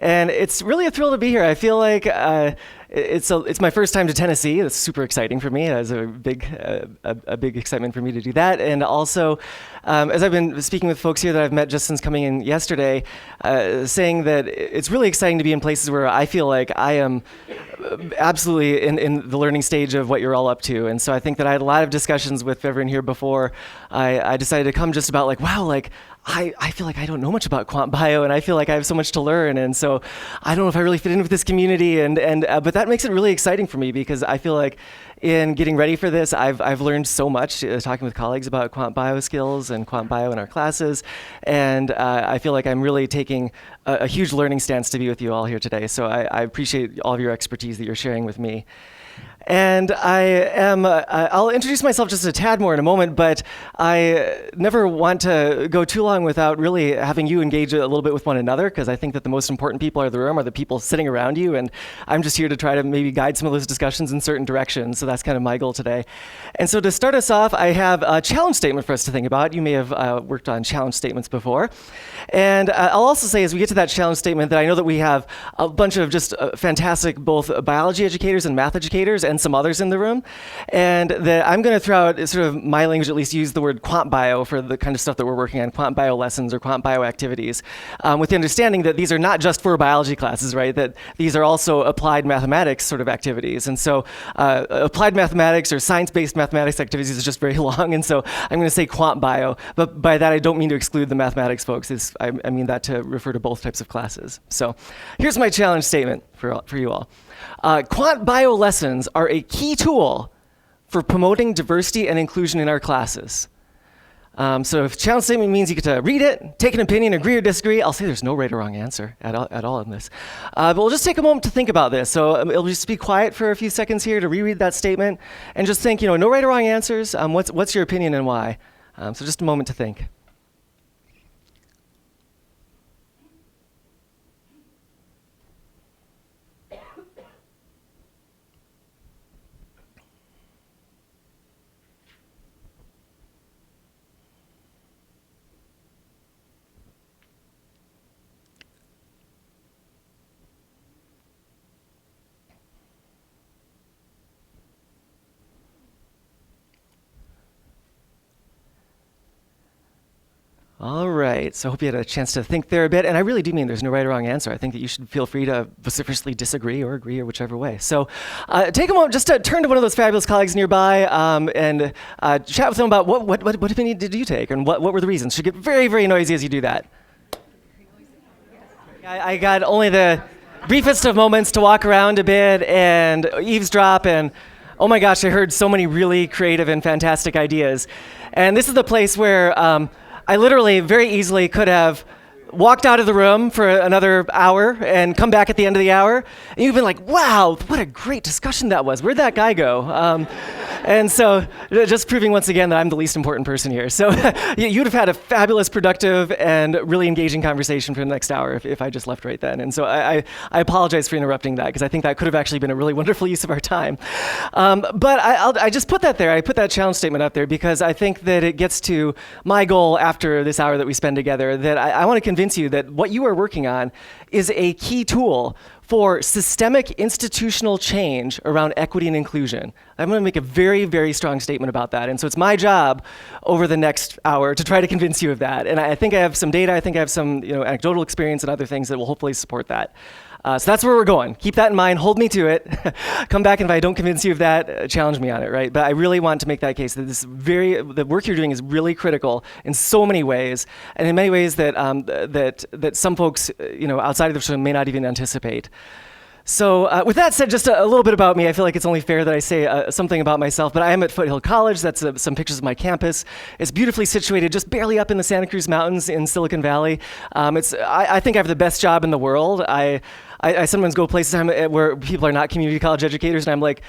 And it's really a thrill to be here. I feel like it's my first time to Tennessee. That's super exciting for me. It's a big excitement for me to do that. And also, as I've been speaking with folks here that I've met just since coming in yesterday, saying that it's really exciting to be in places where I feel like I am absolutely in the learning stage of what you're all up to. And so I think that I had a lot of discussions with everyone here before I decided to come, just about like, wow, like I feel like I don't know much about quant bio, and I feel like I have so much to learn, and so I don't know if I really fit in with this community, but that makes it really exciting for me, because I feel like in getting ready for this, I've learned so much talking with colleagues about quant bio skills and quant bio in our classes, and I feel like I'm really taking a huge learning stance to be with you all here today. So I appreciate all of your expertise that you're sharing with me. And I'll introduce myself just a tad more in a moment, but I never want to go too long without really having you engage a little bit with one another, because I think that the most important people in the room are the people sitting around you, and I'm just here to try to maybe guide some of those discussions in certain directions, so that's kind of my goal today. And so to start us off, I have a challenge statement for us to think about. You may have worked on challenge statements before. And I'll also say, as we get to that challenge statement, that I know that we have a bunch of just fantastic both biology educators and math educators and some others in the room, and that I'm going to throw out sort of my language, at least use the word quant bio for the kind of stuff that we're working on, quant bio lessons or quant bio activities, with the understanding that these are not just for biology classes, right? That these are also applied mathematics sort of activities. And so applied mathematics or science-based mathematics activities is just very long, and so I'm going to say quant bio, but by that I don't mean to exclude the mathematics folks. I mean that to refer to both types of classes. So here's my challenge statement for you all. Quant bio lessons are a key tool for promoting diversity and inclusion in our classes. So if challenge statement means you get to read it, take an opinion, agree or disagree, I'll say there's no right or wrong answer at all in this. But we'll just take a moment to think about this. So it'll just be quiet for a few seconds here to reread that statement and just think, no right or wrong answers. What's your opinion and why? So just a moment to think. All right, so I hope you had a chance to think there a bit, and I really do mean there's no right or wrong answer. I think that you should feel free to vociferously disagree or agree or whichever way. So take a moment just to turn to one of those fabulous colleagues nearby and chat with them about what opinion did you take, and what were the reasons. Should get very, very noisy as you do that. I got only the briefest of moments to walk around a bit and eavesdrop, and oh my gosh, I heard so many really creative and fantastic ideas. And this is the place where I literally very easily could have walked out of the room for another hour and come back at the end of the hour, and you've been like, wow, what a great discussion that was. Where'd that guy go? And so just proving once again that I'm the least important person here. So you'd have had a fabulous, productive, and really engaging conversation for the next hour if I just left right then. And so I apologize for interrupting that, because I think that could have actually been a really wonderful use of our time. But I just put that there. I put that challenge statement up there because I think that it gets to my goal after this hour that we spend together, that I want to convince you that what you are working on is a key tool for systemic institutional change around equity and inclusion. I'm going to make a very, very strong statement about that. And so it's my job over the next hour to try to convince you of that. And I think I have some data, I think I have some anecdotal experience and other things that will hopefully support that. So that's where we're going. Keep that in mind, hold me to it. Come back, and if I don't convince you of that, challenge me on it, right? But I really want to make that case that the work you're doing is really critical in so many ways, and in many ways that that some folks, outside of the room may not even anticipate. So with that said, just a little bit about me. I feel like it's only fair that I say something about myself, but I am at Foothill College. That's some pictures of my campus. It's beautifully situated just barely up in the Santa Cruz Mountains in Silicon Valley. I think I have the best job in the world. I sometimes go places where people are not community college educators, and I'm like,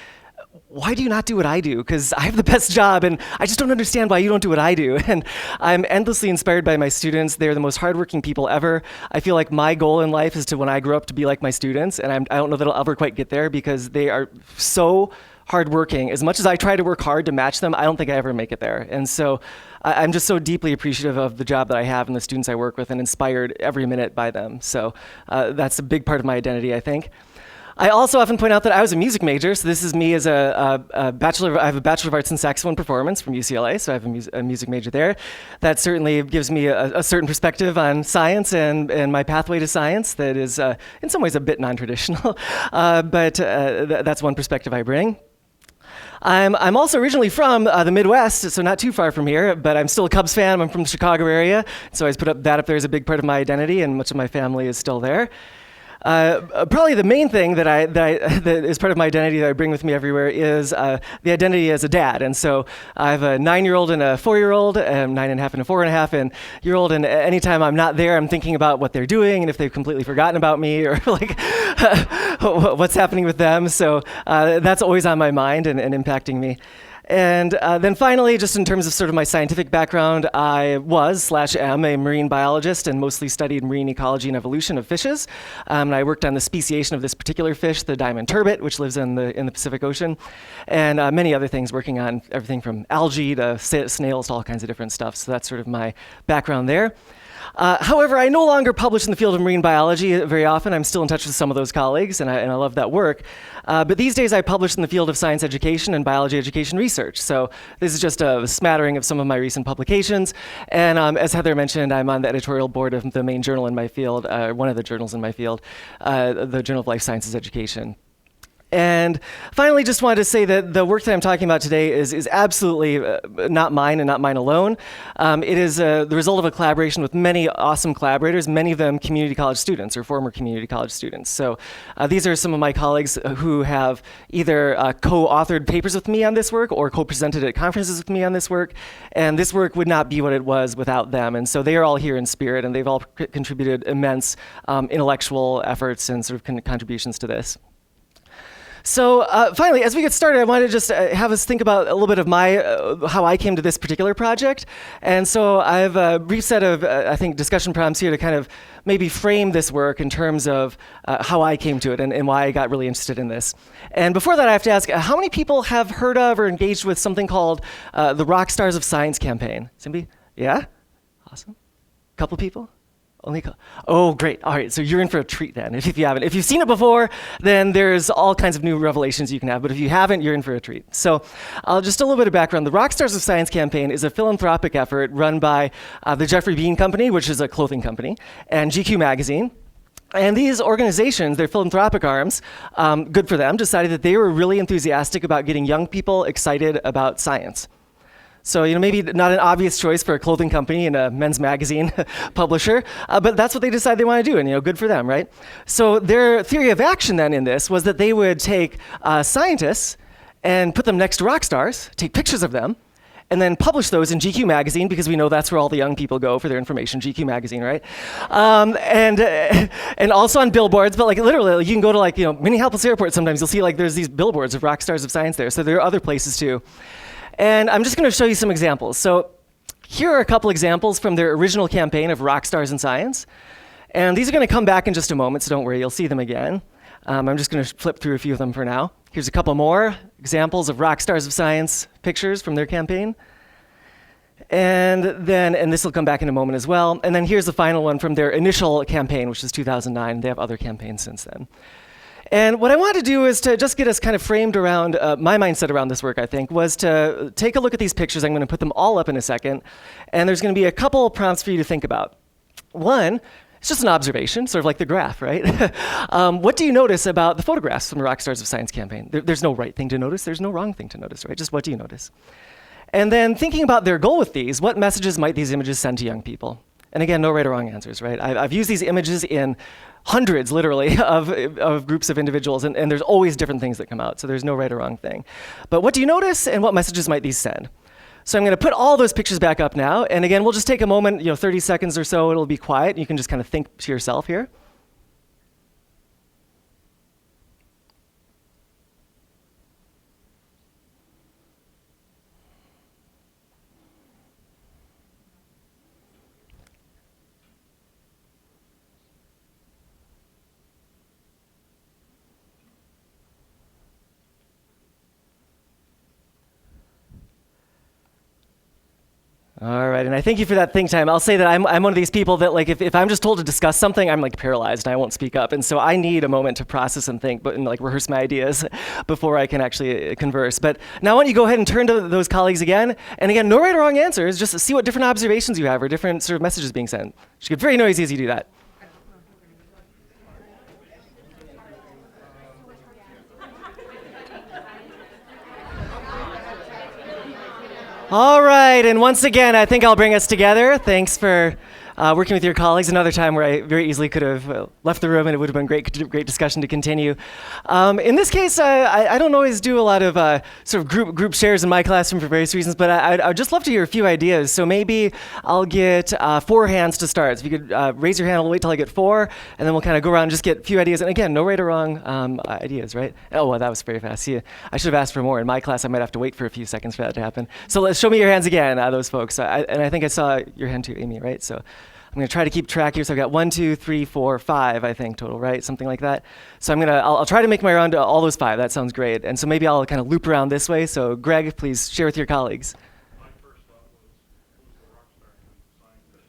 why do you not do what I do? Because I have the best job, and I just don't understand why you don't do what I do. And I'm endlessly inspired by my students. They're the most hardworking people ever. I feel like my goal in life is to, when I grow up, to be like my students, and I don't know that I'll ever quite get there because they are so hardworking. As much as I try to work hard to match them, I don't think I ever make it there. And so I'm just so deeply appreciative of the job that I have and the students I work with, and inspired every minute by them. So that's a big part of my identity, I think. I also often point out that I was a music major, so this is me as a bachelor. I have a Bachelor of Arts in Saxophone Performance from UCLA, so I have a music major there. That certainly gives me a certain perspective on science and my pathway to science that is, in some ways, a bit non-traditional, but that's one perspective I bring. I'm also originally from the Midwest, so not too far from here, but I'm still a Cubs fan. I'm from the Chicago area, so I always put that up there as a big part of my identity, and much of my family is still there. Probably the main thing that is part of my identity that I bring with me everywhere is the identity as a dad. And so I have a 9-year-old and a 4-year-old, 9.5 and a 4.5 and year-old. And anytime I'm not there, I'm thinking about what they're doing and if they've completely forgotten about me or like what's happening with them. So that's always on my mind and impacting me. And then finally, just in terms of sort of my scientific background, I was/am a marine biologist and mostly studied marine ecology and evolution of fishes. And I worked on the speciation of this particular fish, the diamond turbot, which lives in the Pacific Ocean, and many other things, working on everything from algae to snails to all kinds of different stuff. So that's sort of my background there. However, I no longer publish in the field of marine biology very often. I'm still in touch with some of those colleagues, and I love that work. But these days I publish in the field of science education and biology education research. So this is just a smattering of some of my recent publications. And as Heather mentioned, I'm on the editorial board of the main journal in my field, one of the journals in my field, the Journal of Life Sciences Education. And finally, just wanted to say that the work that I'm talking about today is absolutely not mine and not mine alone. It is the result of a collaboration with many awesome collaborators, many of them community college students or former community college students. So these are some of my colleagues who have either co-authored papers with me on this work or co-presented at conferences with me on this work. And this work would not be what it was without them. And so they are all here in spirit, and they've all contributed immense intellectual efforts and sort of contributions to this. So finally, as we get started, I wanted to just have us think about a little bit of how I came to this particular project. And so I have a brief set of, I think, discussion prompts here to kind of maybe frame this work in terms of how I came to it and why I got really interested in this. And before that, I have to ask, how many people have heard of or engaged with something called the Rock Stars of Science campaign? Somebody? Yeah? Awesome. A couple people? Oh, great. All right, so you're in for a treat then, if you haven't. If you've seen it before, then there's all kinds of new revelations you can have, but if you haven't, you're in for a treat. So just a little bit of background. The Rock Stars of Science campaign is a philanthropic effort run by the Jeffrey Bean Company, which is a clothing company, and GQ Magazine. And these organizations, their philanthropic arms, good for them, decided that they were really enthusiastic about getting young people excited about science. So, maybe not an obvious choice for a clothing company and a men's magazine publisher, but that's what they decided they want to do, and good for them, right? So their theory of action then in this was that they would take scientists and put them next to rock stars, take pictures of them, and then publish those in GQ Magazine, because we know that's where all the young people go for their information, GQ Magazine, right? And also on billboards, but literally, you can go to Minneapolis Airport sometimes, you'll see there's these billboards of Rock Stars of Science there, so there are other places too. And I'm just going to show you some examples. So here are a couple examples from their original campaign of Rock Stars in Science. And these are going to come back in just a moment, so don't worry, you'll see them again. I'm just going to flip through a few of them for now. Here's a couple more examples of Rock Stars of Science pictures from their campaign. And this will come back in a moment as well. And then here's the final one from their initial campaign, which is 2009. They have other campaigns since then. And what I wanted to do is to just get us kind of framed around, my mindset around this work, I think, was to take a look at these pictures. I'm going to put them all up in a second. And there's going to be a couple prompts for you to think about. One, it's just an observation, sort of like the graph, right? What do you notice about the photographs from the Rock Stars of Science campaign? There's no right thing to notice. There's no wrong thing to notice, right? Just what do you notice? And then thinking about their goal with these, what messages might these images send to young people? And again, no right or wrong answers, right? I've used these images in hundreds, literally, of groups of individuals, and there's always different things that come out, so there's no right or wrong thing. But what do you notice, and what messages might these send? So I'm going to put all those pictures back up now, and again, we'll just take a moment, 30 seconds or so, it'll be quiet, you can just kind of think to yourself here. All right, and I thank you for that think time. I'll say that I'm one of these people that, like, if I'm just told to discuss something, I'm like paralyzed and I won't speak up. And so I need a moment to process and think, and like rehearse my ideas before I can actually converse. But now why don't you go ahead and turn to those colleagues again. And again, no right or wrong answers, just see what different observations you have or different sort of messages being sent. You should get very noisy as you do that. All right, and once again, I think I'll bring us together. Thanks for working with your colleagues. Another time where I very easily could have left the room and it would have been great discussion to continue. In this case, I don't always do a lot of sort of group shares in my classroom for various reasons, but I'd just love to hear a few ideas. So maybe I'll get 4 hands to start. So if you could raise your hand, I'll wait till I get 4, and then we'll kind of go around and just get a few ideas. And again, no right or wrong ideas, right? Oh, well, that was very fast. See, I should have asked for more. In my class, I might have to wait for a few seconds for that to happen. So let's show me your hands again, those folks. And I think I saw your hand too, Amy, right? So I'm going to try to keep track here. So I've got 1, 2, 3, 4, 5, I think total, right? Something like that. So I'll try to make my way around to all those 5. That sounds great. And so maybe I'll kind of loop around this way. So Greg, please share with your colleagues. My first thought was the rock star scientist.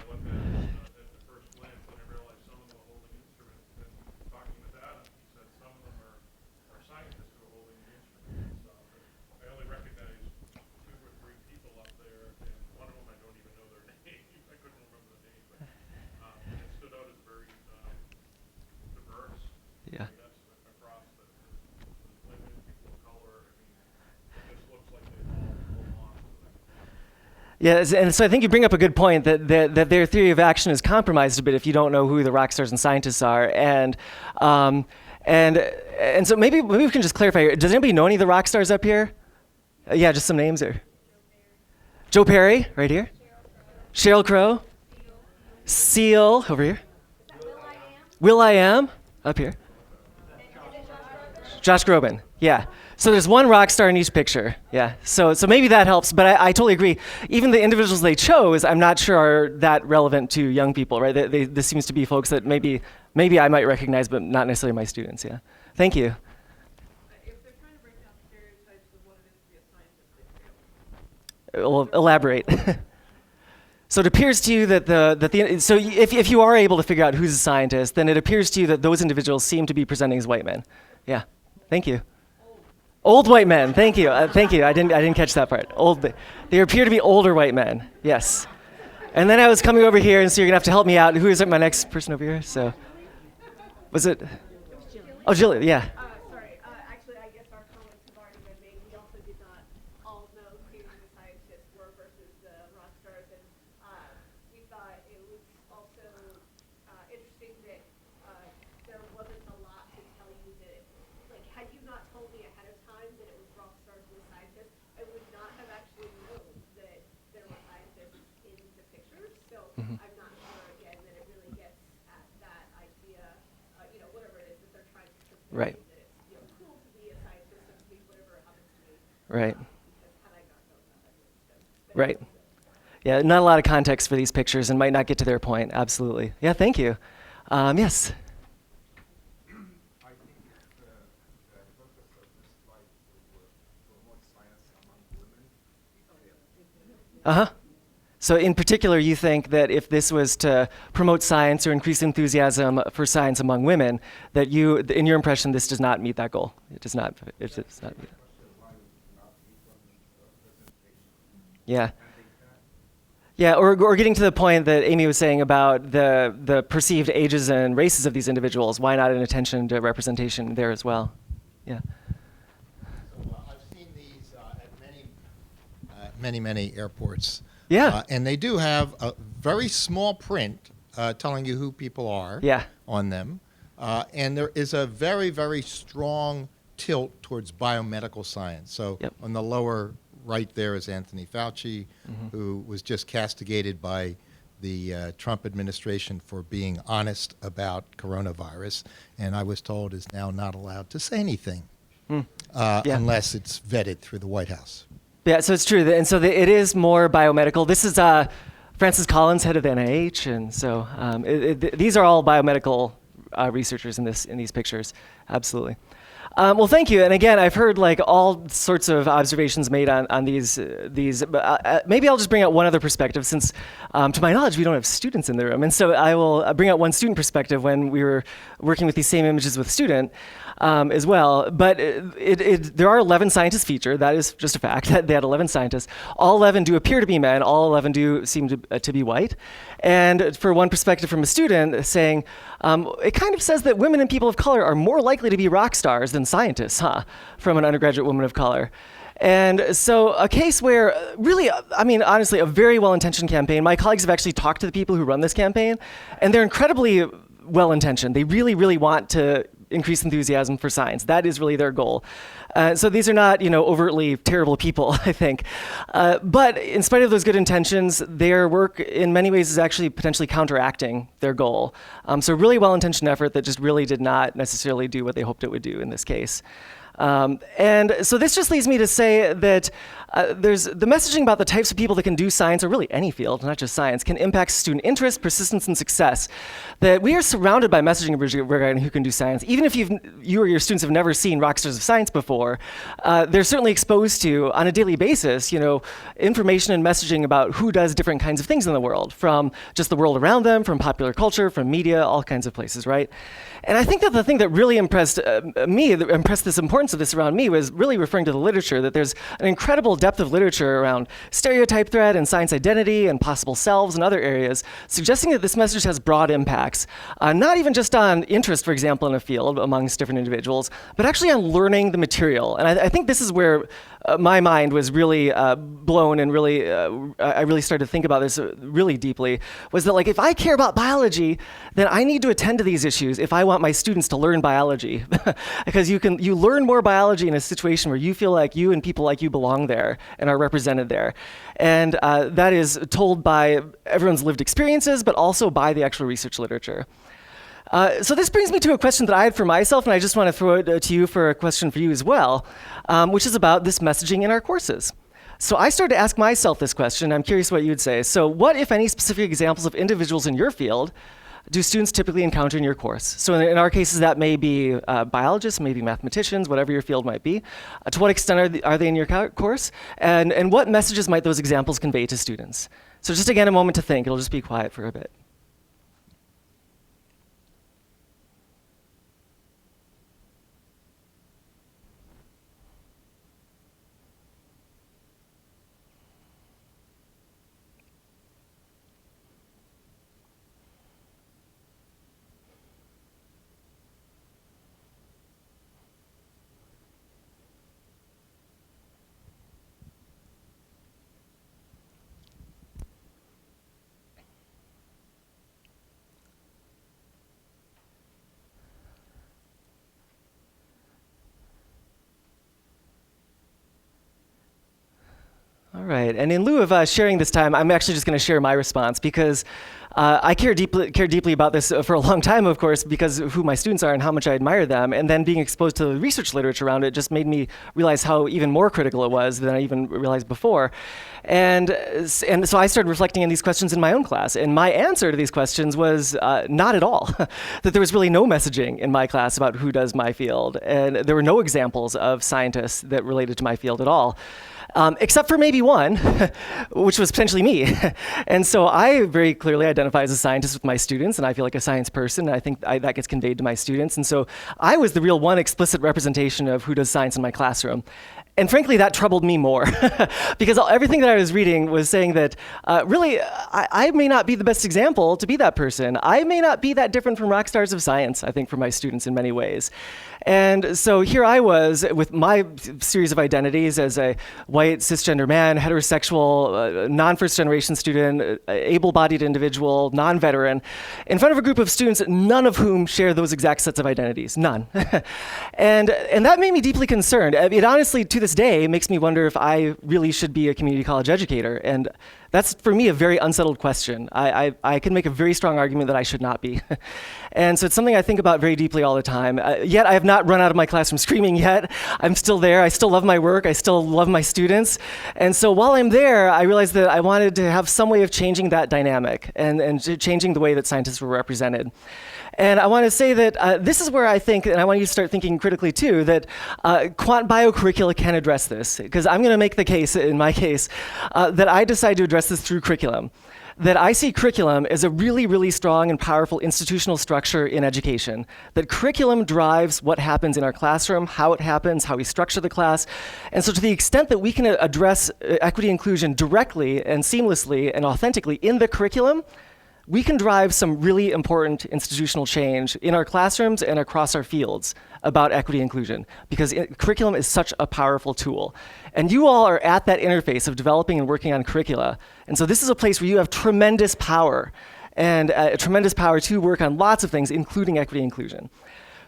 When I looked at the first glance, and I realized some of them were holding instruments. And talking with Adam, he said some of them are scientists who are holding the instruments and stuff. And I only recognized 2 or 3 people up there, and one of them I don't even know their name. I couldn't remember the name, but it stood out as very diverse. Yeah. I mean, that's across the women, people of color. I mean, it just looks like they all belong to that. Yeah, and so I think you bring up a good point that their theory of action is compromised a bit if you don't know who the rock stars and scientists are, and so maybe we can just clarify here. Does anybody know any of the rock stars up here? Yeah, just some names there. Joe Perry, right here. Sheryl Crow. Seal, over here. Will.i.am, up here. Josh Groban, yeah. So there's one rock star in each picture, yeah. So maybe that helps, but I totally agree. Even the individuals they chose, I'm not sure are that relevant to young people, right? This seems to be folks that maybe I might recognize, but not necessarily my students, yeah. Thank you. If they're trying to break down stereotypes of what it is to be a scientist, they fail. Well, elaborate. So it appears to you that so if you are able to figure out who's a scientist, then it appears to you that those individuals seem to be presenting as white men. Yeah, thank you. Old white men, thank you, thank you. I didn't catch that part. They appear to be older white men, yes. And then I was coming over here, and so you're gonna have to help me out. Who is my next person over here? So, was it? Oh, Jillian, yeah. Sorry, actually, I guess our comments have already been made. We also did not all know who the scientists were versus the rock stars, and we thought it was also interesting that there wasn't a lot to tell you that, like, had you not told me ahead of time that it was rock stars and scientists, I would not have actually known that there were scientists in the pictures. So I'm not sure, again, that it really gets at that idea, whatever it is that they're trying to convey, Right. that it's cool to be a scientist and to be whatever happens to me. Right. Because had I not known that, I would have been. Right. Yeah, not a lot of context for these pictures and might not get to their point. Absolutely. Yeah, thank you. Yes. I think the purpose of this slide was to promote science among women. Uh-huh. So in particular, you think that if this was to promote science or increase enthusiasm for science among women, that in your impression, this does not meet that goal. It does not. It does not meet it. Yeah. Yeah, or getting to the point that Amy was saying about the perceived ages and races of these individuals. Why not an attention to representation there as well? Yeah. So I've seen these at many airports. Yeah. And they do have a very small print telling you who people are Yeah. on them. And there is a very, very strong tilt towards biomedical science. So Yep. on the lower right there is Anthony Fauci, who was just castigated by the Trump administration for being honest about coronavirus, and I was told is now not allowed to say anything Yeah. unless it's vetted through the White House. Yeah, so it's true. And so it is more biomedical. This is Francis Collins, head of the NIH, and so these are all biomedical researchers in these pictures. Absolutely. Well, thank you. And again, I've heard like all sorts of observations made on these. Maybe I'll just bring out one other perspective, since, to my knowledge, we don't have students in the room. And so I will bring out one student perspective when we were working with these same images with student as well. But there are 11 scientists featured. That is just a fact. That they had 11 scientists. All 11 do appear to be men. All 11 do seem to be white. And for one perspective from a student saying, it kind of says that women and people of color are more likely to be rock stars than scientists, from an undergraduate woman of color. And so a case where really, I mean, honestly, a very well-intentioned campaign. My colleagues have actually talked to the people who run this campaign, and they're incredibly well-intentioned. They really, really want to increase enthusiasm for science. That is really their goal. So these are not, overtly terrible people, I think. But in spite of those good intentions, their work in many ways is actually potentially counteracting their goal. So really well-intentioned effort that just really did not necessarily do what they hoped it would do in this case. And so this just leads me to say that there's the messaging about the types of people that can do science, or really any field, not just science, can impact student interest, persistence, and success. That we are surrounded by messaging regarding who can do science. Even if you or your students have never seen rock stars of science before, they're certainly exposed to, on a daily basis, information and messaging about who does different kinds of things in the world, from just the world around them, from popular culture, from media, all kinds of places, right? And I think that the thing that really impressed me, that impressed this importance of this around me, was really referring to the literature, that there's an incredible depth of literature around stereotype threat and science identity and possible selves and other areas, suggesting that this message has broad impacts, not even just on interest, for example, in a field amongst different individuals, but actually on learning the material. And I think this is where my mind was really blown, and really, I really started to think about this really deeply, was that, like, if I care about biology, then I need to attend to these issues if I want my students to learn biology. Because you learn more biology in a situation where you feel like you and people like you belong there and are represented there. And that is told by everyone's lived experiences, but also by the actual research literature. So this brings me to a question that I had for myself, and I just want to throw it to you for a question for you as well, which is about this messaging in our courses. So I started to ask myself this question. I'm curious what you'd say. So what, if any, specific examples of individuals in your field do students typically encounter in your course? So in our cases, that may be biologists, maybe mathematicians, whatever your field might be. To what extent are they in your course? And what messages might those examples convey to students? So just again, a moment to think. It'll just be quiet for a bit. All right, and in lieu of sharing this time, I'm actually just going to share my response, because I care deeply about this for a long time, of course, because of who my students are and how much I admire them. And then being exposed to the research literature around it just made me realize how even more critical it was than I even realized before. And so I started reflecting on these questions in my own class. And my answer to these questions was not at all. That there was really no messaging in my class about who does my field. And there were no examples of scientists that related to my field at all. Except for maybe one, which was potentially me. And so I very clearly identify as a scientist with my students, and I feel like a science person, and I think that gets conveyed to my students. And so I was the real one explicit representation of who does science in my classroom. And frankly, that troubled me more, because everything that I was reading was saying that really, I may not be the best example to be that person. I may not be that different from rock stars of science, I think, for my students in many ways. And so here I was with my series of identities as a white cisgender man, heterosexual, non-first generation student, able-bodied individual, non-veteran, in front of a group of students, none of whom share those exact sets of identities, none. and that made me deeply concerned. It honestly, to this day, makes me wonder if I really should be a community college educator. And That's, for me, a very unsettled question. I can make a very strong argument that I should not be. And so it's something I think about very deeply all the time. Yet I have not run out of my classroom screaming yet. I'm still there. I still love my work. I still love my students. And so while I'm there, I realized that I wanted to have some way of changing that dynamic and changing the way that scientists were represented. And I want to say that this is where I think, and I want you to start thinking critically too, that quant bio curricula can address this. Because I'm going to make the case, in my case, that I decided to address this through curriculum. That I see curriculum as a really, really strong and powerful institutional structure in education. That curriculum drives what happens in our classroom, how it happens, how we structure the class. And so to the extent that we can address equity inclusion directly and seamlessly and authentically in the curriculum, we can drive some really important institutional change in our classrooms and across our fields about equity inclusion, because curriculum is such a powerful tool. And you all are at that interface of developing and working on curricula. And so this is a place where you have tremendous power, and tremendous power to work on lots of things, including equity inclusion.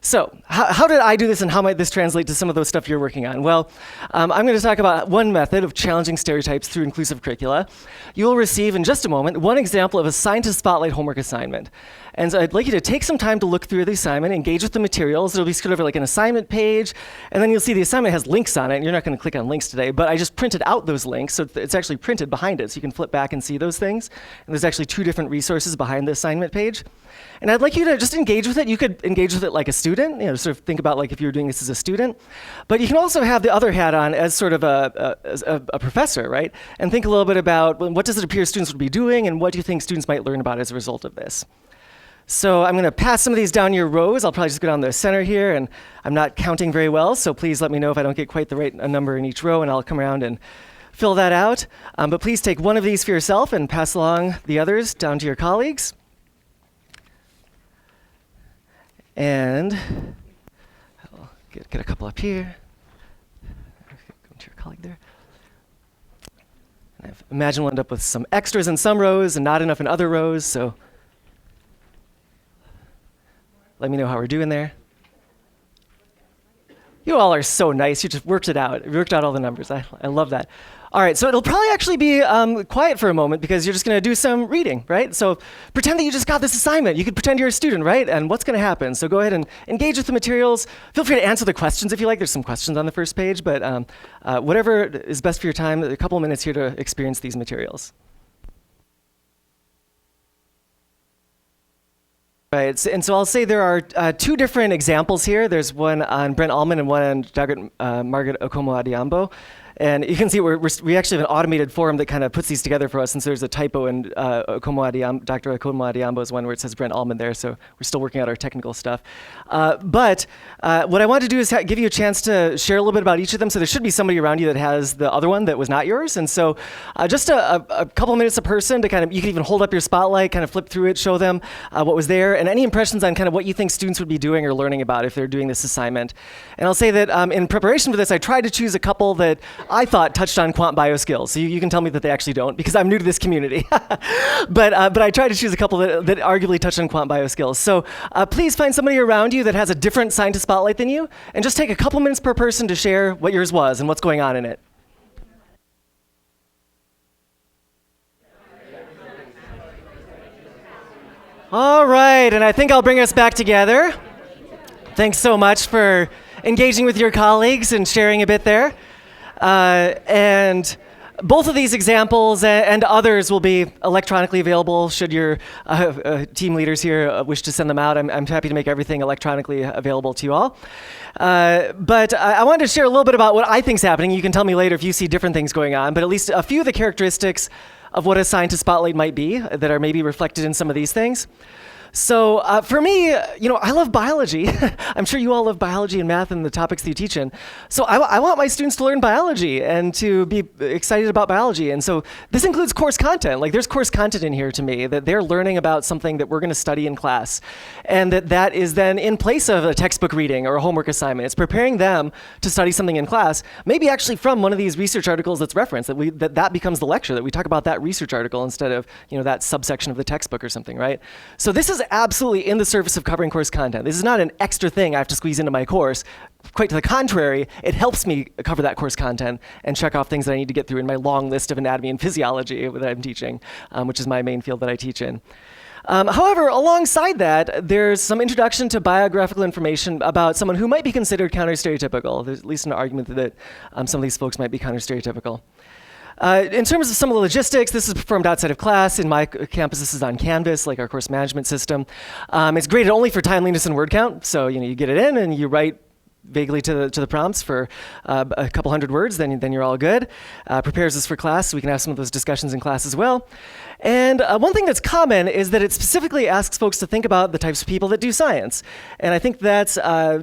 So how did I do this, and how might this translate to some of those stuff you're working on? Well, I'm going to talk about one method of challenging stereotypes through inclusive curricula. You will receive, in just a moment, one example of a Scientist Spotlight homework assignment. And so I'd like you to take some time to look through the assignment, engage with the materials. It'll be sort of like an assignment page, and then you'll see the assignment has links on it. And you're not going to click on links today, but I just printed out those links, so it's actually printed behind it, so you can flip back and see those things. And there's actually 2 different resources behind the assignment page. And I'd like you to just engage with it. You could engage with it like a student, sort of think about like if you were doing this as a student. But you can also have the other hat on as sort of a professor, right? And think a little bit about what does it appear students would be doing, and what do you think students might learn about as a result of this? So I'm going to pass some of these down your rows. I'll probably just go down the center here, and I'm not counting very well, so please let me know if I don't get quite the right number in each row, and I'll come around and fill that out. But please take one of these for yourself and pass along the others down to your colleagues. And I'll get a couple up here. Go to your colleague there. And I imagine we'll end up with some extras in some rows and not enough in other rows, so let me know how we're doing there. You all are so nice. You just worked it out. You worked out all the numbers. I love that. All right, so it'll probably actually be quiet for a moment because you're just going to do some reading, right? So pretend that you just got this assignment. You could pretend you're a student, right? And what's going to happen? So go ahead and engage with the materials. Feel free to answer the questions if you like. There's some questions on the first page, but whatever is best for your time, a couple of minutes here to experience these materials. Right, and so I'll say there are 2 different examples here. There's one on Brent Allman and one on Dr. Margaret Okomo-Adiambo. And you can see we actually have an automated form that kind of puts these together for us, since there's a typo in Dr. Okomo-Adiambo's one where it says Brent Allman there, so we're still working out our technical stuff. But what I want to do is give you a chance to share a little bit about each of them, so there should be somebody around you that has the other one that was not yours. And so just a couple minutes a person to kind of, you can even hold up your spotlight, kind of flip through it, show them what was there, and any impressions on kind of what you think students would be doing or learning about if they're doing this assignment. And I'll say that in preparation for this, I tried to choose a couple that I thought touched on quant bio skills. So you can tell me that they actually don't, because I'm new to this community. but I tried to choose a couple that arguably touch on quant bio skills. So please find somebody around you that has a different scientist spotlight than you, and just take a couple minutes per person to share what yours was and what's going on in it. All right, and I think I'll bring us back together. Thanks so much for engaging with your colleagues and sharing a bit there. And both of these examples and others will be electronically available should your team leaders here wish to send them out. I'm happy to make everything electronically available to you all. But I wanted to share a little bit about what I think is happening. You can tell me later if you see different things going on, but at least a few of the characteristics of what a scientist spotlight might be that are maybe reflected in some of these things. So for me, I love biology. I'm sure you all love biology and math and the topics that you teach in. So I want my students to learn biology and to be excited about biology. And so this includes course content. Like, there's course content in here to me that they're learning about something that we're going to study in class. And that is then in place of a textbook reading or a homework assignment. It's preparing them to study something in class, maybe actually from one of these research articles that's referenced, that becomes the lecture, that we talk about that research article instead of that subsection of the textbook or something, right? So this is absolutely in the service of covering course content. This is not an extra thing I have to squeeze into my course. Quite to the contrary, it helps me cover that course content and check off things that I need to get through in my long list of anatomy and physiology that I'm teaching, which is my main field that I teach in. However, alongside that, there's some introduction to biographical information about someone who might be considered counter-stereotypical. There's at least an argument that some of these folks might be counter-stereotypical. In terms of some of the logistics, this is performed outside of class. In my campus, this is on Canvas, like our course management system. It's graded only for timeliness and word count. So you get it in and you write vaguely to the prompts for a couple hundred words, then you're all good. Prepares us for class, so we can have some of those discussions in class as well. And one thing that's common is that it specifically asks folks to think about the types of people that do science. And I think that's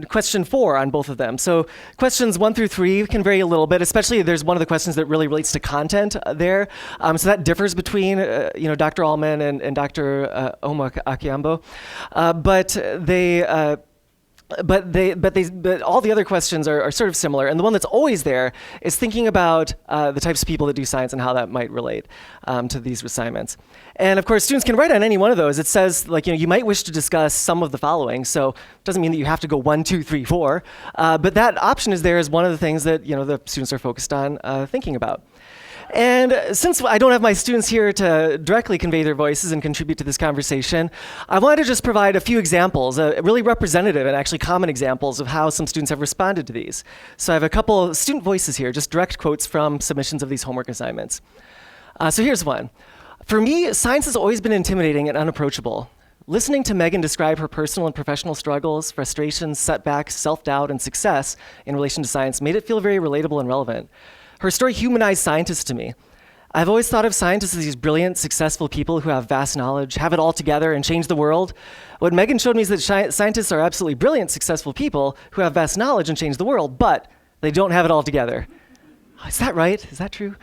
question 4 on both of them. So questions 1 through 3 can vary a little bit, especially there's one of the questions that really relates to content there. So that differs between Dr. Allman and Dr. Oma Akiambo. But all the other questions are sort of similar, and the one that's always there is thinking about the types of people that do science and how that might relate to these assignments. And of course, students can write on any one of those. It says, you might wish to discuss some of the following, so it doesn't mean that you have to go 1, 2, 3, 4, but that option is there as one of the things that the students are focused on thinking about. And since I don't have my students here to directly convey their voices and contribute to this conversation, I wanted to just provide a few examples, really representative and actually common examples of how some students have responded to these. So I have a couple student voices here, just direct quotes from submissions of these homework assignments. So here's one. For me, science has always been intimidating and unapproachable. Listening to Megan describe her personal and professional struggles, frustrations, setbacks, self-doubt, and success in relation to science made it feel very relatable and relevant. Her story humanized scientists to me. I've always thought of scientists as these brilliant, successful people who have vast knowledge, have it all together, and change the world. What Megan showed me is that scientists are absolutely brilliant, successful people who have vast knowledge and change the world, but they don't have it all together. Is that right? Is that true?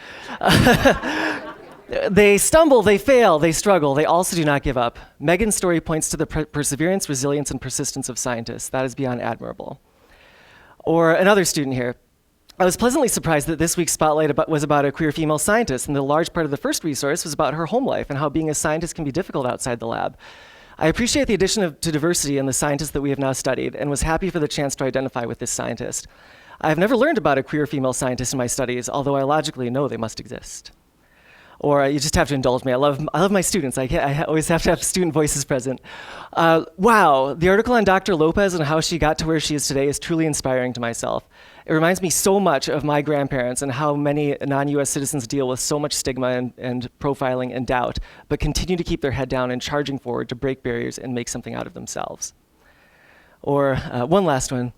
They stumble, they fail, they struggle. They also do not give up. Megan's story points to the perseverance, resilience, and persistence of scientists. That is beyond admirable. Or another student here. I was pleasantly surprised that this week's spotlight was about a queer female scientist, and the large part of the first resource was about her home life and how being a scientist can be difficult outside the lab. I appreciate the addition to diversity in the scientists that we have now studied, and was happy for the chance to identify with this scientist. I have never learned about a queer female scientist in my studies, although I logically know they must exist. Or you just have to indulge me. I love my students. I always have to have student voices present. Wow, the article on Dr. Lopez and how she got to where she is today is truly inspiring to myself. It reminds me so much of my grandparents and how many non-US citizens deal with so much stigma and profiling and doubt, but continue to keep their head down and charging forward to break barriers and make something out of themselves. Or one last one.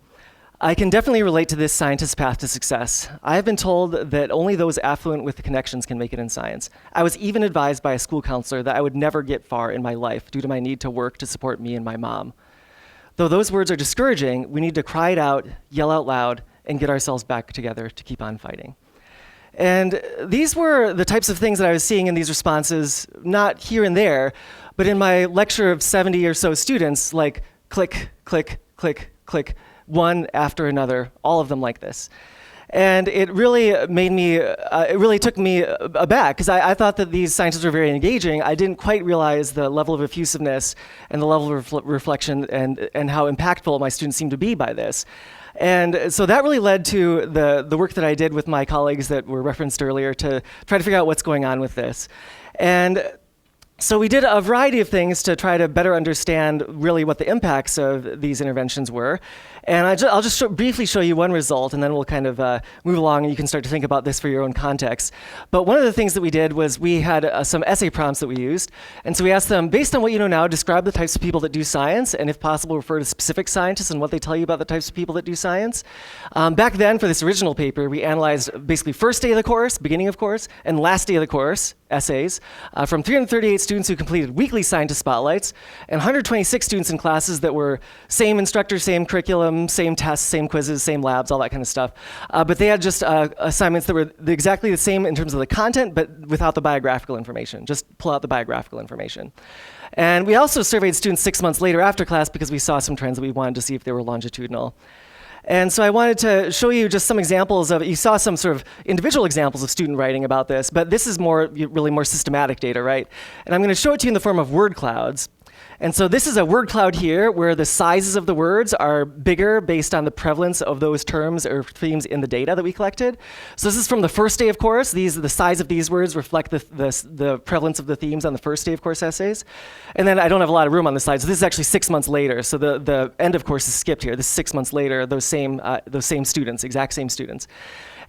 I can definitely relate to this scientist's path to success. I have been told that only those affluent with the connections can make it in science. I was even advised by a school counselor that I would never get far in my life due to my need to work to support me and my mom. Though those words are discouraging, we need to cry it out, yell out loud, and get ourselves back together to keep on fighting. And these were the types of things that I was seeing in these responses, not here and there, but in my lecture of 70 or so students, like click, click, click, click, one after another, all of them like this. And it really made me, it really took me aback, because I thought that these scientists were very engaging. I didn't quite realize the level of effusiveness and the level of reflection and how impactful my students seemed to be by this. And so that really led to the work that I did with my colleagues that were referenced earlier to try to figure out what's going on with this. And so we did a variety of things to try to better understand really what the impacts of these interventions were. And I'll just briefly show you one result, and then we'll kind of move along, and you can start to think about this for your own context. But one of the things that we did was we had some essay prompts that we used. And so we asked them, based on what you know now, describe the types of people that do science, and if possible, refer to specific scientists and what they tell you about the types of people that do science. Back then, for this original paper, we analyzed basically first day of the course, beginning of course, and last day of the course, essays, from 338 students who completed weekly scientist spotlights, and 126 students in classes that were same instructor, same curriculum, same tests, same quizzes, same labs, all that kind of stuff. But they had just assignments that were exactly the same in terms of the content, but without the biographical information. Just pull out the biographical information. And we also surveyed students 6 months later after class because we saw some trends that we wanted to see if they were longitudinal. And so I wanted to show you just some examples of, you saw some sort of individual examples of student writing about this, but this is really more systematic data, right? And I'm going to show it to you in the form of word clouds. And so this is a word cloud here where the sizes of the words are bigger based on the prevalence of those terms or themes in the data that we collected. So this is from the first day of course. The size of these words reflect the prevalence of the themes on the first day of course essays. And then I don't have a lot of room on the slide, so this is actually 6 months later. So the end of course is skipped here. This is 6 months later, those same students, exact same students.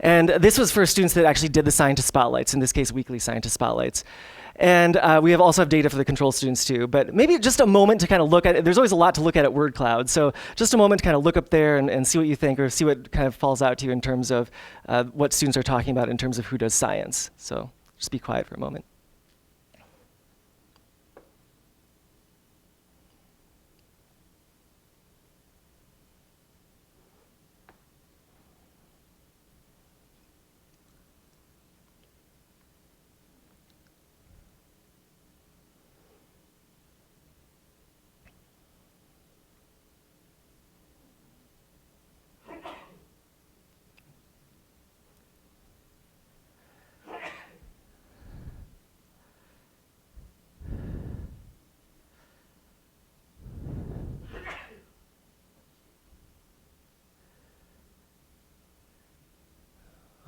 And this was for students that actually did the scientist spotlights, in this case weekly scientist spotlights. And we also have data for the control students too. But maybe just a moment to kind of look at it. There's always a lot to look at word cloud. So just a moment to kind of look up there and see what you think, or see what kind of falls out to you in terms of what students are talking about in terms of who does science. So just be quiet for a moment.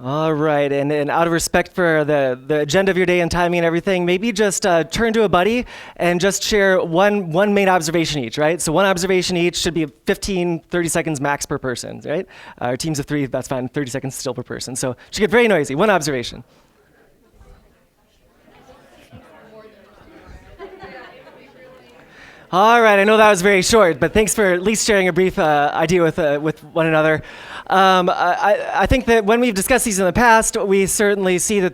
All right, and out of respect for the agenda of your day and timing and everything, maybe just turn to a buddy and just share one main observation each, right? So one observation each should be 15, 30 seconds max per person, right? Teams of 3, that's fine, 30 seconds still per person. So it should get very noisy, one observation. All right, I know that was very short, but thanks for at least sharing a brief idea with one another. I think that when we've discussed these in the past, we certainly see that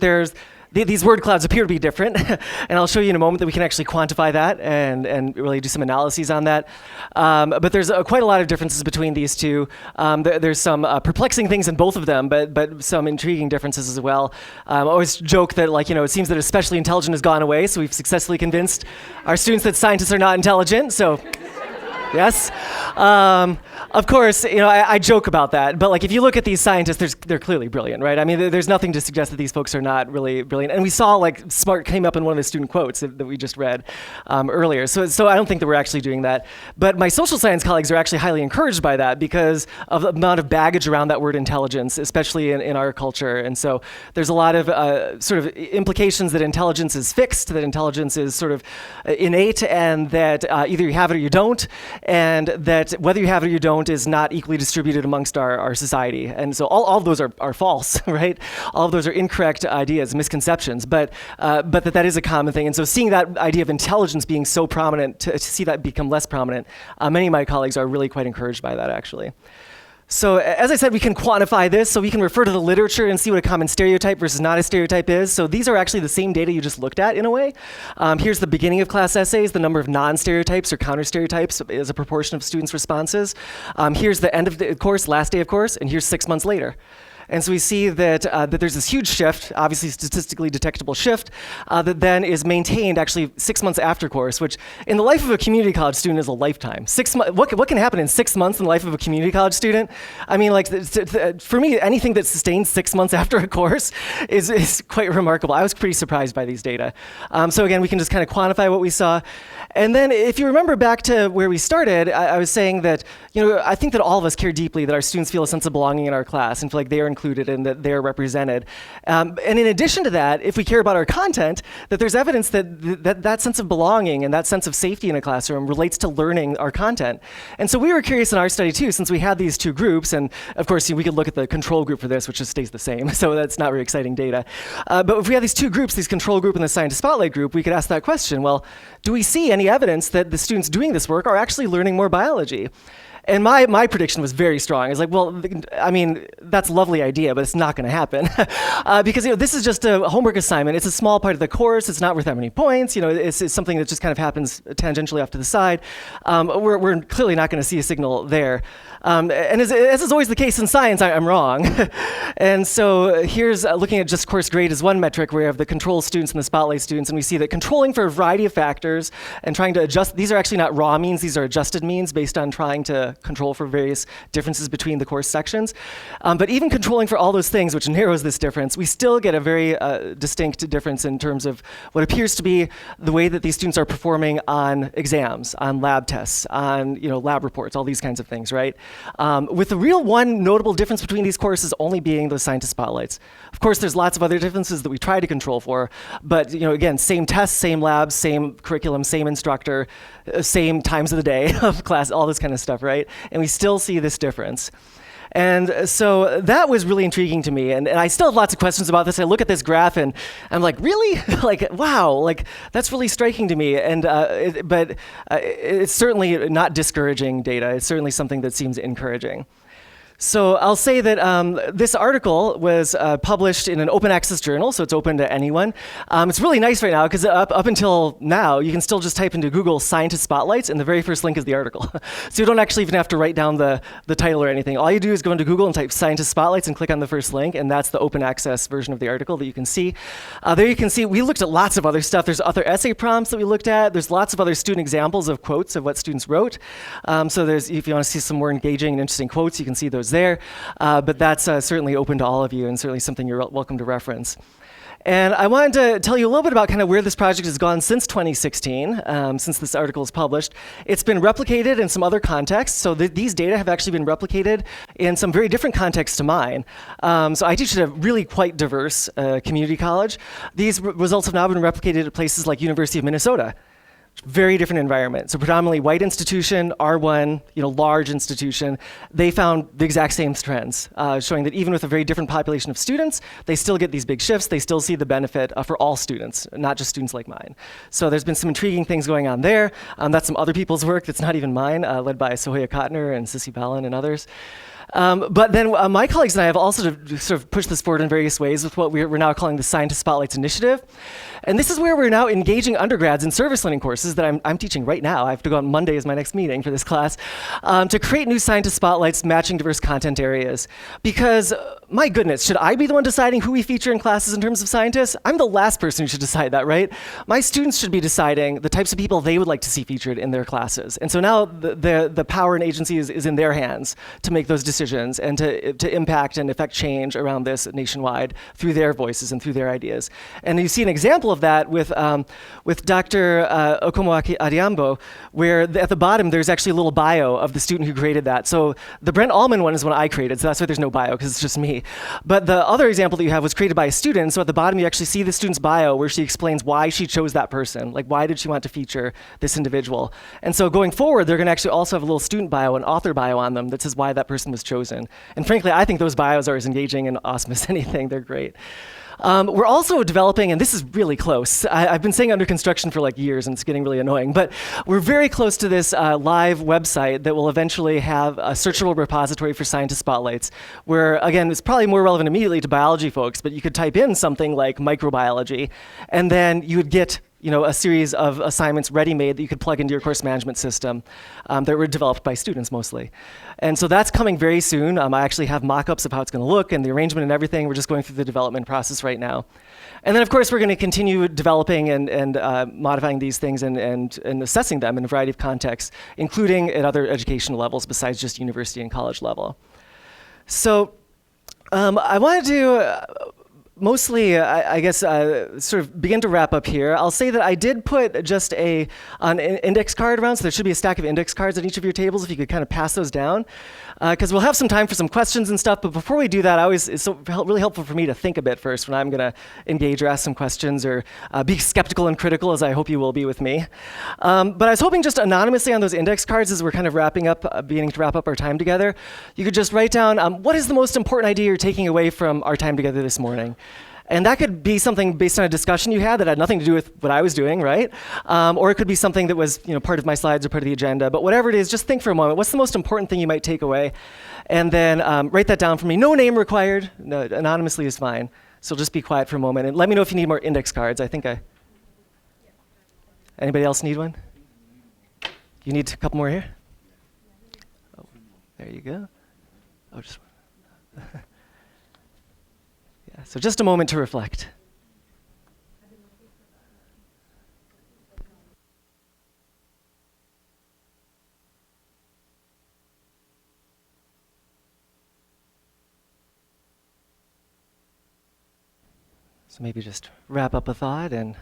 these word clouds appear to be different, and I'll show you in a moment that we can actually quantify that and really do some analyses on that. But there's quite a lot of differences between these two. There's some perplexing things in both of them, but some intriguing differences as well. I always joke that, like, it seems that especially intelligent has gone away, so we've successfully convinced our students that scientists are not intelligent. So. Yes. Of course, I joke about that, but like if you look at these scientists, they're clearly brilliant, right? I mean, there's nothing to suggest that these folks are not really brilliant. And we saw like smart came up in one of the student quotes that we just read earlier. So I don't think that we're actually doing that. But my social science colleagues are actually highly encouraged by that because of the amount of baggage around that word intelligence, especially in our culture. And so there's a lot of sort of implications that intelligence is fixed, that intelligence is sort of innate, and that either you have it or you don't. And that whether you have it or you don't is not equally distributed amongst our society. And so all of those are false, right? All of those are incorrect ideas, misconceptions, but that is a common thing. And so seeing that idea of intelligence being so prominent, to see that become less prominent, many of my colleagues are really quite encouraged by that, actually. So as I said, we can quantify this, so we can refer to the literature and see what a common stereotype versus not a stereotype is. So these are actually the same data you just looked at in a way. Here's the beginning of class essays, the number of non-stereotypes or counter-stereotypes as a proportion of students' responses. Here's the end of the course, last day of course, and here's 6 months later. And so we see that there's this huge shift, obviously statistically detectable shift, that then is maintained actually 6 months after course, which in the life of a community college student is a lifetime. What can happen in 6 months in the life of a community college student? I mean, like for me, anything that sustains 6 months after a course is quite remarkable. I was pretty surprised by these data. So again, we can just kind of quantify what we saw. And then if you remember back to where we started, I was saying that, I think that all of us care deeply that our students feel a sense of belonging in our class and feel like they are included and that they're represented. And in addition to that, if we care about our content, that there's evidence that sense of belonging and that sense of safety in a classroom relates to learning our content. And so we were curious in our study too, since we had these two groups, and of course we could look at the control group for this, which just stays the same, so that's not very exciting data. But if we have these two groups, these control group and the scientist spotlight group, we could ask that question, well, do we see any evidence that the students doing this work are actually learning more biology? And my prediction was very strong. I was like, well, I mean, that's a lovely idea, but it's not going to happen. Because this is just a homework assignment. It's a small part of the course. It's not worth that many points. It's something that just kind of happens tangentially off to the side. We're clearly not going to see a signal there. And as is always the case in science, I'm wrong. And so here's looking at just course grade as one metric where we have the control students and the spotlight students, and we see that controlling for a variety of factors and trying to adjust, these are actually not raw means, these are adjusted means based on trying to to control for various differences between the course sections. But even controlling for all those things, which narrows this difference, we still get a very distinct difference in terms of what appears to be the way that these students are performing on exams, on lab tests, on lab reports, all these kinds of things, right? With the real one notable difference between these courses only being those scientist spotlights. Of course, there's lots of other differences that we try to control for, but again, same tests, same labs, same curriculum, same instructor, same times of the day of class, all this kind of stuff, right? And we still see this difference. And so that was really intriguing to me. And I still have lots of questions about this. I look at this graph and I'm like, really? Like, wow, like that's really striking to me. And but it's certainly not discouraging data. It's certainly something that seems encouraging. So I'll say that this article was published in an open access journal, so it's open to anyone. It's really nice right now because up until now, you can still just type into Google scientist spotlights, and the very first link is the article. So you don't actually even have to write down the title or anything. All you do is go into Google and type scientist spotlights and click on the first link, and that's the open access version of the article that you can see. There you can see we looked at lots of other stuff. There's other essay prompts that we looked at. There's lots of other student examples of quotes of what students wrote. So if you want to see some more engaging and interesting quotes, you can see those there, but that's certainly open to all of you and certainly something you're welcome to reference. And I wanted to tell you a little bit about kind of where this project has gone since 2016, since this article is published. It's been replicated in some other contexts, so these data have actually been replicated in some very different contexts to mine. So I teach at a really quite diverse community college. These results have now been replicated at places like University of Minnesota. Very different environment. So predominantly white institution, R1, large institution. They found the exact same trends, showing that even with a very different population of students, they still get these big shifts. They still see the benefit for all students, not just students like mine. So there's been some intriguing things going on there. That's some other people's work that's not even mine, led by Sohoya Kotner and Sissy Ballin and others. But then my colleagues and I have also sort of pushed this forward in various ways with what we're now calling the Scientist Spotlights Initiative. And this is where we're now engaging undergrads in service learning courses that I'm teaching right now. I have to go on Monday as my next meeting for this class, to create new Scientist Spotlights matching diverse content areas. Because, my goodness, should I be the one deciding who we feature in classes in terms of scientists? I'm the last person who should decide that, right? My students should be deciding the types of people they would like to see featured in their classes. And so now the power and agency is in their hands to make those decisions and to impact and affect change around this nationwide through their voices and through their ideas. And you see an example of that with Dr. Okomo Adiambo, where at the bottom there's actually a little bio of the student who created that. So the Brent Allman one is one I created, so that's why there's no bio, because it's just me. But the other example that you have was created by a student, so at the bottom you actually see the student's bio where she explains why she chose that person, like why did she want to feature this individual. And so going forward, they're going to actually also have a little student bio, an author bio on them that says why that person was chosen. And frankly, I think those bios are as engaging and awesome as anything. They're great. We're also developing, and this is really close. I've been saying under construction for like years, and it's getting really annoying, but we're very close to this live website that will eventually have a searchable repository for scientist spotlights, where, again, it's probably more relevant immediately to biology folks, but you could type in something like microbiology, and then you would get a series of assignments ready-made that you could plug into your course management system that were developed by students mostly. And so that's coming very soon. I actually have mock-ups of how it's going to look and the arrangement and everything. We're just going through the development process right now. And then, of course, we're going to continue developing and modifying these things and assessing them in a variety of contexts, including at other educational levels besides just university and college level. So I wanted to mostly, I guess, sort of begin to wrap up here. I'll say that I did put just an index card around, so there should be a stack of index cards at each of your tables if you could kind of pass those down. Because we'll have some time for some questions and stuff, but before we do that, it's really helpful for me to think a bit first when I'm going to engage or ask some questions or be skeptical and critical, as I hope you will be with me. But I was hoping just anonymously on those index cards, as we're kind of beginning to wrap up our time together, you could just write down, what is the most important idea you're taking away from our time together this morning? And that could be something based on a discussion you had that had nothing to do with what I was doing, right? Or it could be something that was part of my slides or part of the agenda. But whatever it is, just think for a moment. What's the most important thing you might take away? And then write that down for me. No name required. No, anonymously is fine. So just be quiet for a moment. And let me know if you need more index cards. Anybody else need one? You need a couple more here? Oh, there you go. Oh, just one. So just a moment to reflect. So maybe just wrap up a thought, and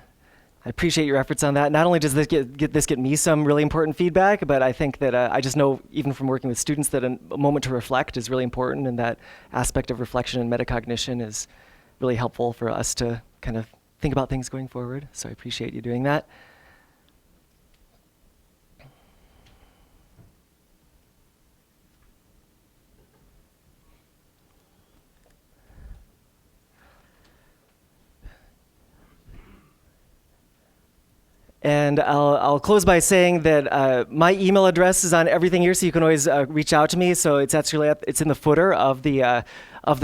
I appreciate your efforts on that. Not only does this get me some really important feedback, but I think that I just know, even from working with students, that a moment to reflect is really important, and that aspect of reflection and metacognition is really helpful for us to kind of think about things going forward. So I appreciate you doing that. And I'll close by saying that my email address is on everything here, so you can always reach out to me. So it's actually it's in the footer of the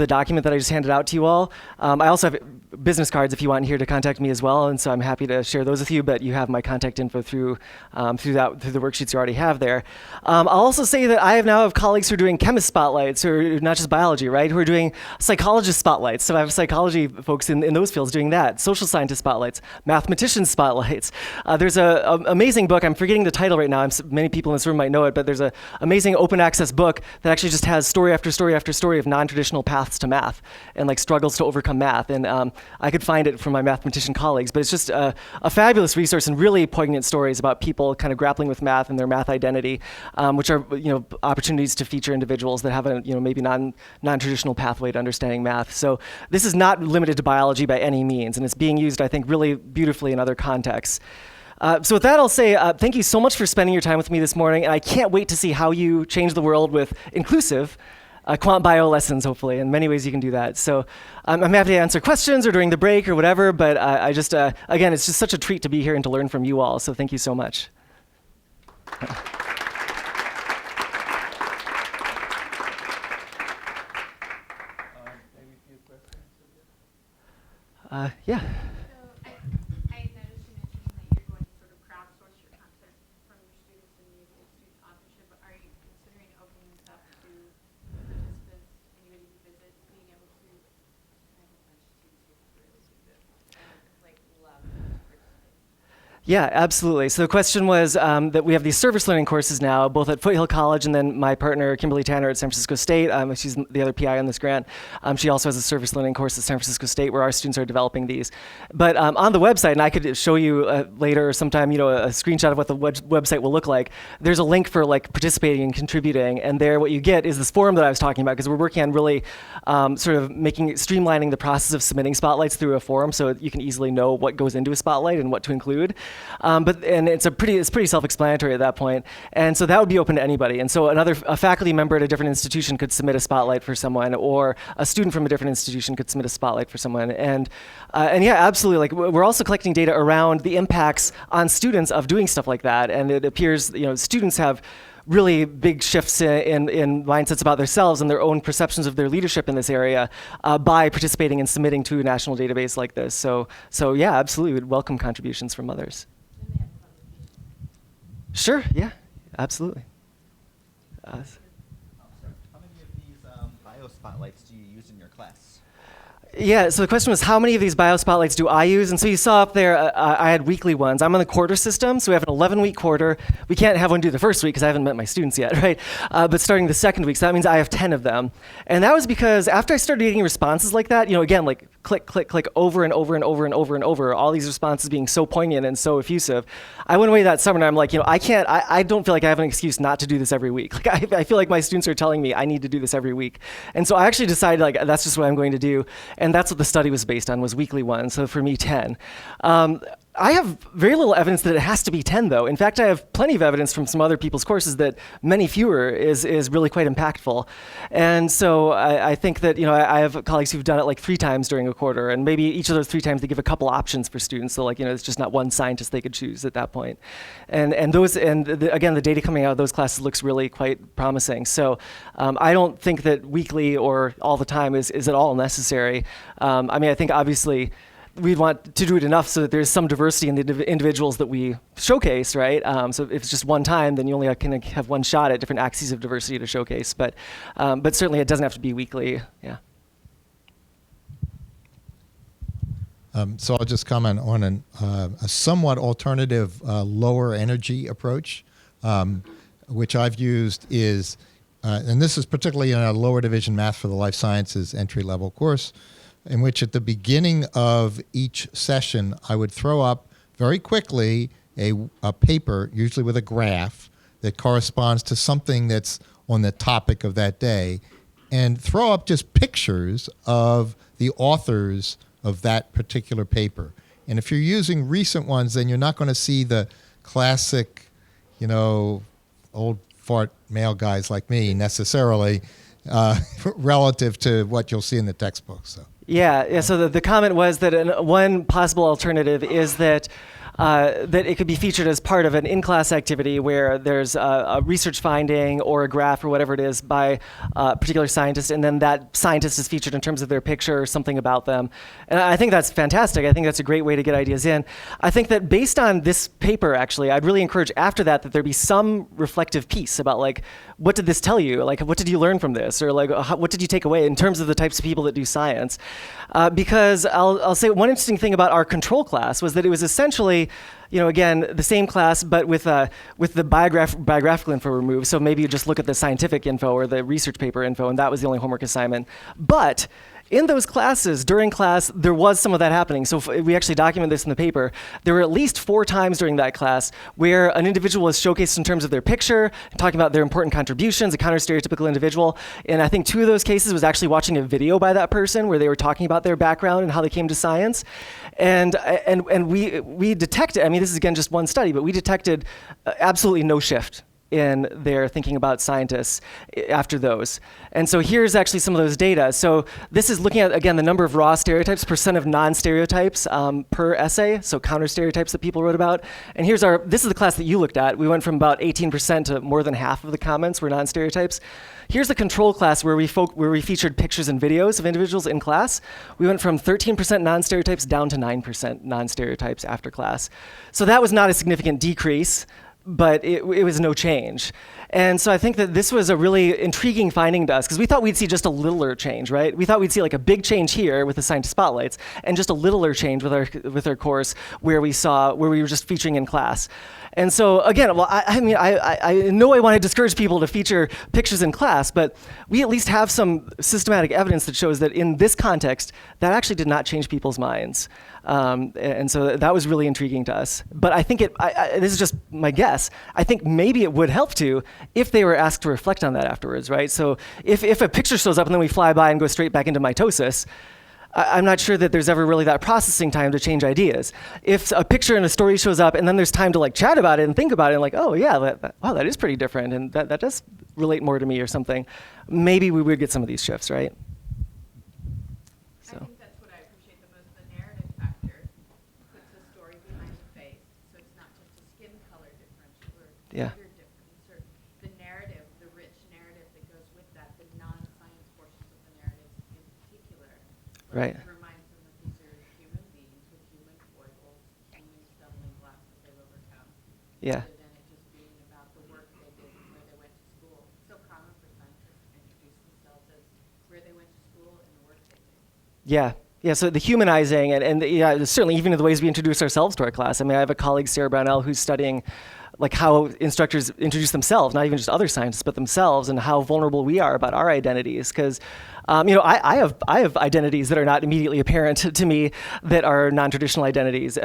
document that I just handed out to you all. I also have business cards if you want here to contact me as well, and so I'm happy to share those with you. But you have my contact info through the worksheets you already have there. I'll also say that I now have colleagues who are doing chemist spotlights, who are not just biology, right? Who are doing psychologist spotlights. So I have psychology folks in those fields doing that. Social scientist spotlights, mathematician spotlights. There's a amazing book. I'm forgetting the title right now. Many people in this room might know it, but there's a amazing open access book that actually just has story after story after story of non-traditional paths to math and like struggles to overcome math. And I could find it from my mathematician colleagues, but it's just a fabulous resource and really poignant stories about people kind of grappling with math and their math identity, which are opportunities to feature individuals that have a maybe non-traditional pathway to understanding math. So this is not limited to biology by any means, and it's being used, I think, really beautifully in other contexts. So with that, I'll say thank you so much for spending your time with me this morning, and I can't wait to see how you change the world with inclusive quant bio lessons, hopefully. In many ways you can do that. So I'm happy to answer questions or during the break or whatever, but I just, again, it's just such a treat to be here and to learn from you all, so thank you so much. Yeah. So I noticed you mentioning that you're going to sort of crowdsource your content from your students and using student authorship, but are you considering opening this up to participants, anybody who visits, being able to? I have a bunch of students who really do this and like love participating. Yeah, absolutely. So the question was that we have these service learning courses now, both at Foothill College and then my partner, Kimberly Tanner at San Francisco State. She's the other PI on this grant. She also has a service learning course at San Francisco State where our students are developing these. But on the website, and I could show you later or sometime, a screenshot of what the website will look like. There's a link for like participating and contributing, and there what you get is this forum that I was talking about, because we're working on really sort of streamlining the process of submitting spotlights through a forum so you can easily know what goes into a spotlight and what to include. And it's pretty self-explanatory at that point. And so that would be open to anybody. And so a faculty member at a different institution could submit a spotlight for someone, or a student from a different institution could submit a spotlight for someone. And yeah, absolutely. Like, we're also collecting data around the impacts on students of doing stuff like that. And it appears, students have really big shifts in mindsets about themselves and their own perceptions of their leadership in this area by participating and submitting to a national database like this. So yeah, absolutely, we'd welcome contributions from others. Sure, yeah, absolutely. How many of these bio spotlights do you use in your class? Yeah, so the question was, how many of these bio spotlights do I use? And so you saw up there, I had weekly ones. I'm on the quarter system, so we have an 11-week quarter. We can't have one do the first week because I haven't met my students yet, right? But starting the second week, so that means I have 10 of them. And that was because after I started getting responses like that, again, like click, click, click, over and over and over and over and over, all these responses being so poignant and so effusive, I went away that summer and I'm like, I don't feel like I have an excuse not to do this every week. Like, I feel like my students are telling me I need to do this every week. And so I actually decided, like, that's just what I'm going to do. And that's what the study was based on, was weekly ones. So for me, 10. I have very little evidence that it has to be 10, though. In fact, I have plenty of evidence from some other people's courses that many fewer is really quite impactful. And so I think that, I have colleagues who've done it like 3 times during a quarter, and maybe each of those 3 times they give a couple options for students. So like, it's just not one scientist they could choose at that point. And again, the data coming out of those classes looks really quite promising. So I don't think that weekly or all the time is at all necessary. I think obviously we'd want to do it enough so that there's some diversity in the individuals that we showcase, right? So if it's just one time, then you only can have one shot at different axes of diversity to showcase. But certainly it doesn't have to be weekly, yeah. So I'll just comment on a somewhat alternative lower energy approach, which I've used is, and this is particularly in a lower division math for the life sciences entry-level course, in which at the beginning of each session, I would throw up very quickly a paper, usually with a graph, that corresponds to something that's on the topic of that day, and throw up just pictures of the authors of that particular paper. And if you're using recent ones, then you're not going to see the classic, old fart male guys like me necessarily relative to what you'll see in the textbook. So. Yeah. So the comment was that one possible alternative is that that it could be featured as part of an in-class activity where there's a research finding or a graph or whatever it is by a particular scientist, and then that scientist is featured in terms of their picture or something about them. And I think that's fantastic. I think that's a great way to get ideas in. I think that based on this paper, actually, I'd really encourage after that there be some reflective piece about, like, what did this tell you? Like, what did you learn from this? Or, like, what did you take away in terms of the types of people that do science? Because I'll say one interesting thing about our control class was that it was essentially, again, the same class, but with the biographical info removed. So maybe you just look at the scientific info or the research paper info, and that was the only homework assignment. But in those classes, during class, there was some of that happening. So we actually document this in the paper. There were at least 4 times during that class where an individual was showcased in terms of their picture, talking about their important contributions, a counter-stereotypical individual. And I think 2 of those cases was actually watching a video by that person where they were talking about their background and how they came to science. And we detected, I mean, this is again just one study, but we detected absolutely no shift in their thinking about scientists after those. And so here's actually some of those data. So this is looking at, again, the number of raw stereotypes, percent of non-stereotypes per essay, so counter-stereotypes that people wrote about. And this is the class that you looked at. We went from about 18% to more than half of the comments were non-stereotypes. Here's the control class where we featured pictures and videos of individuals in class. We went from 13% non-stereotypes down to 9% non-stereotypes after class. So that was not a significant decrease, but it was no change. And so I think that this was a really intriguing finding to us, because we thought we'd see just a littler change, right? We thought we'd see like a big change here with the scientist spotlights, and just a littler change with our course where we were just featuring in class. And so again, well, I mean, I know I want to discourage people to feature pictures in class, but we at least have some systematic evidence that shows that in this context, that actually did not change people's minds. And so that was really intriguing to us. But I think this is just my guess, I think maybe it would help to if they were asked to reflect on that afterwards, right? So if a picture shows up and then we fly by and go straight back into mitosis, I'm not sure that there's ever really that processing time to change ideas. If a picture and a story shows up and then there's time to like chat about it and think about it and like, oh yeah, wow, that is pretty different and that does relate more to me or something, maybe we would get some of these shifts, right? I think that's what I appreciate the most, the narrative factor puts a story behind the face, so it's not just a skin color differential or Yeah. gender difference, or the narrative, the rich narrative that goes with that, the non-science portions of the narrative in particular. Right. It reminds them that these are human beings with human foibles, human stumbling blocks that they've overcome. Yeah. Rather than it just being about the work they did and where they went to school. It's so common for scientists to introduce themselves as where they went to school and the work they did. Yeah. Yeah, so the humanizing and yeah, certainly even in the ways we introduce ourselves to our class. I mean, I have a colleague, Sarah Brownell, who's studying like how instructors introduce themselves, not even just other scientists, but themselves, and how vulnerable we are about our identities. Because, I have identities that are not immediately apparent to me that are non-traditional identities,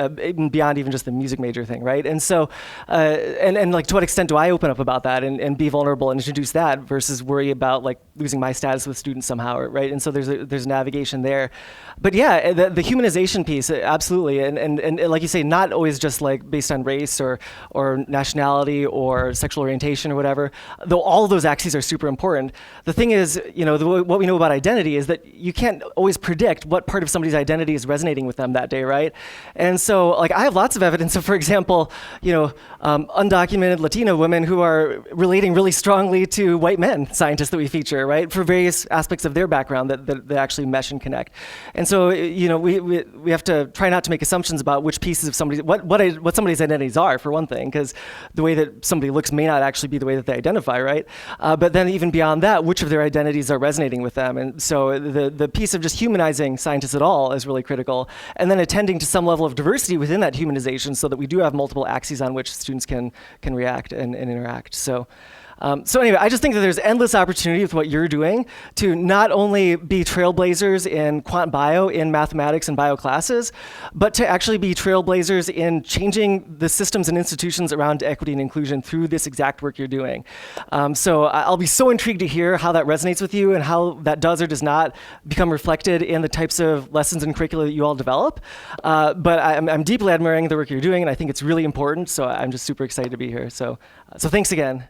beyond even just the music major thing, right? And so, and like to what extent do I open up about that and be vulnerable and introduce that versus worry about like losing my status with students somehow, right? And so there's navigation there. But yeah, the humanization piece, absolutely, and like you say, not always just like based on race or nationality or sexual orientation or whatever, though all of those axes are super important. The thing is, what we know about identity is that you can't always predict what part of somebody's identity is resonating with them that day, right? And so, like, I have lots of evidence of, for example, undocumented Latino women who are relating really strongly to white men scientists that we feature, right, for various aspects of their background that actually mesh and connect. And so, we have to try not to make assumptions about which pieces of somebody's, what somebody's identities are, for one thing, because the way that somebody looks may not actually be the way that they identify, right? But then even beyond that, which of their identities are resonating with them? And so the piece of just humanizing scientists at all is really critical. And then attending to some level of diversity within that humanization so that we do have multiple axes on which students can react and interact. So anyway, I just think that there's endless opportunity with what you're doing to not only be trailblazers in quant bio, in mathematics and bio classes, but to actually be trailblazers in changing the systems and institutions around equity and inclusion through this exact work you're doing. So I'll be so intrigued to hear how that resonates with you and how that does or does not become reflected in the types of lessons and curricula that you all develop. But I'm deeply admiring the work you're doing, and I think it's really important. So I'm just super excited to be here. So thanks again.